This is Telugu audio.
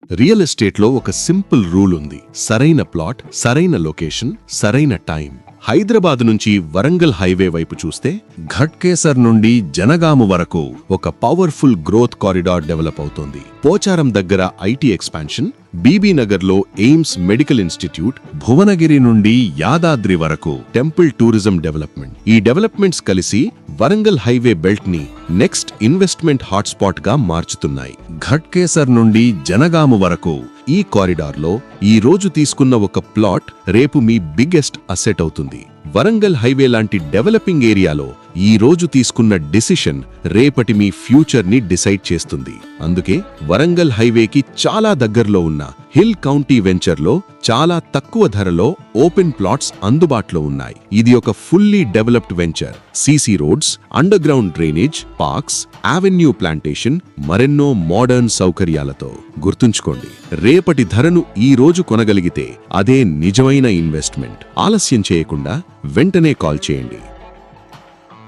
రియల్ ఎస్టేట్లో ఒక సింపుల్ రూల్ ఉంది. సరైన ప్లాట్, సరైన లొకేషన్, సరైన టైం. హైదరాబాద్ నుంచి వరంగల్ హైవే వైపు చూస్తే ఘట్కేసర్ నుండి జనగాము వరకు ఒక పవర్ఫుల్ గ్రోత్ కారిడార్ డెవలప్ అవుతోంది. పోచారం దగ్గర ఐటీ ఎక్స్పాన్షన్, బీబీ నగర్లో ఎయిమ్స్ మెడికల్ ఇన్స్టిట్యూట్, భువనగిరి నుండి యాదాద్రి వరకు టెంపుల్ టూరిజం డెవలప్మెంట్. ఈ డెవలప్మెంట్స్ కలిసి వరంగల్ హైవే బెల్ట్ ని నెక్స్ట్ ఇన్వెస్ట్మెంట్ హాట్స్పాట్ గా మార్చుతున్నాయి. ఘట్కేసర్ నుండి జనగాము వరకు ఈ కారిడార్లో ఈ రోజు తీసుకున్న ఒక ప్లాట్ రేపు మీ బిగ్గెస్ట్ అసెట్ అవుతుంది. వరంగల్ హైవే లాంటి డెవలపింగ్ ఏరియాలో ఈ రోజు తీసుకున్న డిసిషన్ రేపటి మీ ఫ్యూచర్ ని డిసైడ్ చేస్తుంది. అందుకే వరంగల్ హైవేకి చాలా దగ్గరలో ఉన్న హిల్ కౌంటీ వెంచర్లో చాలా తక్కువ ధరలో ఓపెన్ ప్లాట్స్ అందుబాటులో ఉన్నాయి. ఇది ఒక fully developed venture. CC roads, under ground drainage, parks, avenue plantation, మరెన్నో మోడర్న్ సౌకర్యాలతో. గుర్తుంచుకోండి, రేపటి ధరను ఈ రోజు కొనగలిగితే అదే నిజమైన ఇన్వెస్ట్మెంట్. ఆలస్యం చేయకుండా వెంటనే కాల్ చేయండి.